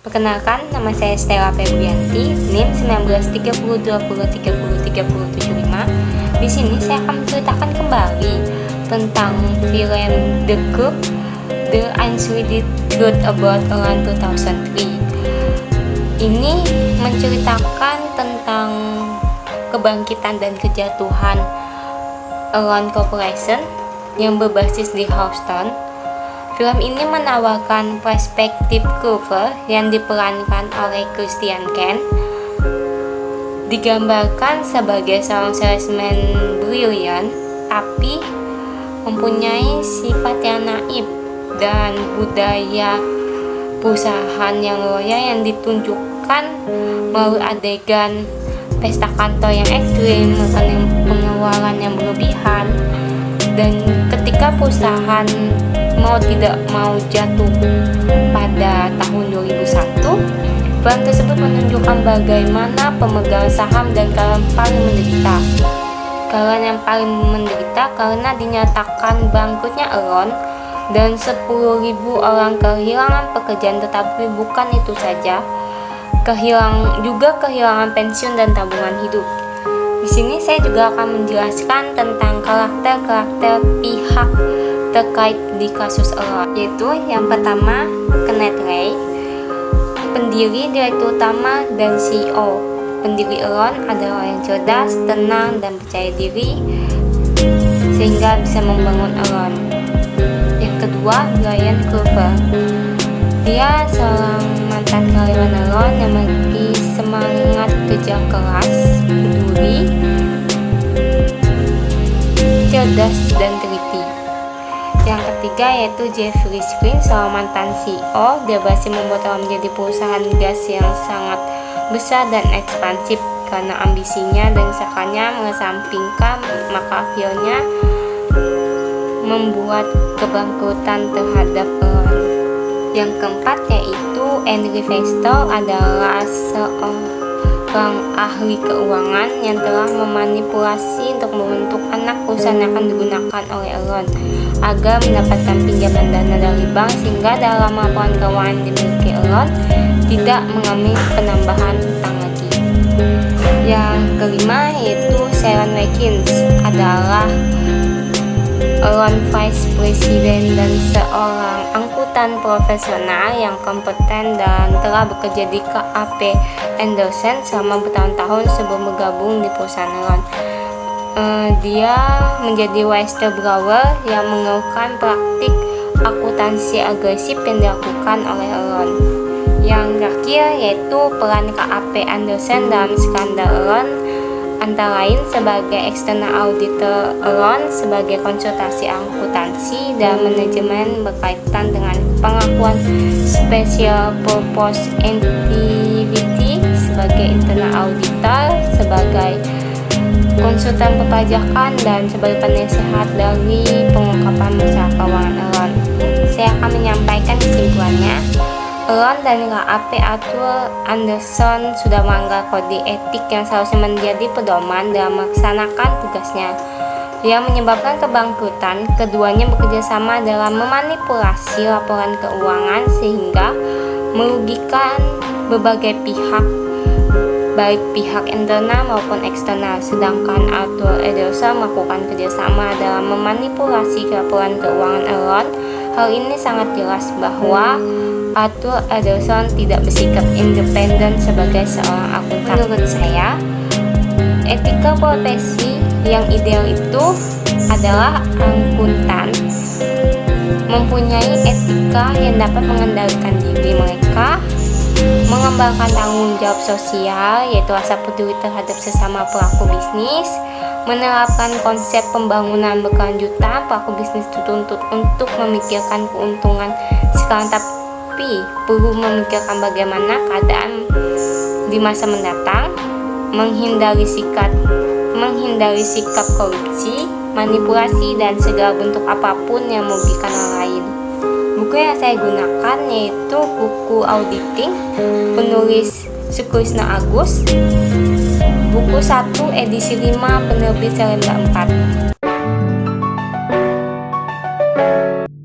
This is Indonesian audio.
Perkenalkan, nama saya Stella Febrianti, NIM 193020303075. Di sini saya akan menceritakan kembali tentang film The Group, The Unsweeted Truth About Around 2003. Ini menceritakan tentang kebangkitan dan kejatuhan Around Corporation yang berbasis di Houston. Film ini menawarkan perspektif Cooper yang diperankan oleh Christian Kane, digambarkan sebagai seorang salesman brilian tapi mempunyai sifat yang naif dan budaya perusahaan yang loyal yang ditunjukkan melalui adegan pesta kantor yang ekstrim, pengeluaran yang berlebihan, dan ketika perusahaan mau tidak mau jatuh pada tahun 2001, film tersebut menunjukkan bagaimana pemegang saham dan karyawan paling menderita. Karyawan yang paling menderita karena dinyatakan bangkrutnya Around, dan 10.000 orang kehilangan pekerjaan. Tetapi bukan itu saja, kehilangan pensiun dan tabungan hidup. Di sini saya juga akan menjelaskan tentang karakter-karakter pihak terkait di kasus Around, yaitu yang pertama Kenneth Ray, pendiri, direktur utama, dan CEO. Pendiri Around adalah orang yang cerdas, tenang, dan percaya diri sehingga bisa membangun Around. Yang kedua, Brian Cooper. Dia seorang mantan karyawan Around yang memiliki semangat kerja keras, peduli, cerdas, dan teliti. Yang ketiga yaitu Jeffrey Spring, seorang mantan CEO. Dia berhasil membuat Around menjadi perusahaan gas yang sangat besar dan ekspansif karena ambisinya dan desakannya mengesampingkan, maka akhirnya membuat kebangkrutan terhadap Around. Yang keempat yaitu Henry Feinstein, adalah seorang ahli keuangan yang telah memanipulasi untuk membentuk anak perusahaan yang akan digunakan oleh Around agar mendapatkan pinjaman dana dari bank, sehingga dalam laporan keuangan dimiliki Around tidak mengalami penambahan utang lagi. Yang kelima yaitu Sharon Watkins, adalah Around Vice President dan seorang angkutan profesional yang kompeten dan telah bekerja di KAP Anderson selama bertahun-tahun sebelum bergabung di perusahaan Around. Dia menjadi whistleblower yang mengeluhkan praktik akuntansi agresif yang dilakukan oleh Around. Yang terakhir yaitu peran KAP Anderson dalam skandal Around, antara lain sebagai external auditor Around, sebagai konsultasi akuntansi dan manajemen berkaitan dengan pengakuan special purpose entity, sebagai internal auditor, sebagai konsultan perpajakan, dan sebagai penasehat dari pengungkapan masalah keuangan Around. Saya akan menyampaikan kesimpulannya. Around dan KAP Arthur Andersen sudah melanggar kode etik yang seharusnya menjadi pedoman dalam melaksanakan tugasnya, yang menyebabkan kebangkrutan. Keduanya bekerja sama dalam memanipulasi laporan keuangan sehingga merugikan berbagai pihak, baik pihak internal maupun eksternal. Sedangkan Arthur Andersen melakukan kerjasama dalam memanipulasi laporan keuangan Around. Hal ini sangat jelas bahwa Arthur Andersen tidak bersikap independen sebagai seorang akuntan. Menurut saya, etika profesi yang ideal itu adalah akuntan mempunyai etika yang dapat mengendalikan diri mereka, mengembangkan tanggung jawab sosial, yaitu rasa peduli terhadap sesama pelaku bisnis, menerapkan konsep pembangunan berkelanjutan. Pelaku bisnis dituntut untuk memikirkan keuntungan sekarang, tapi perlu memikirkan bagaimana keadaan di masa mendatang, menghindari sikap korupsi, manipulasi, dan segala bentuk apapun yang merugikan orang lain. Buku yang saya gunakan yaitu buku Auditing, penulis Sukrisno Agus, buku 1 edisi 5 penerbit Salemba 4.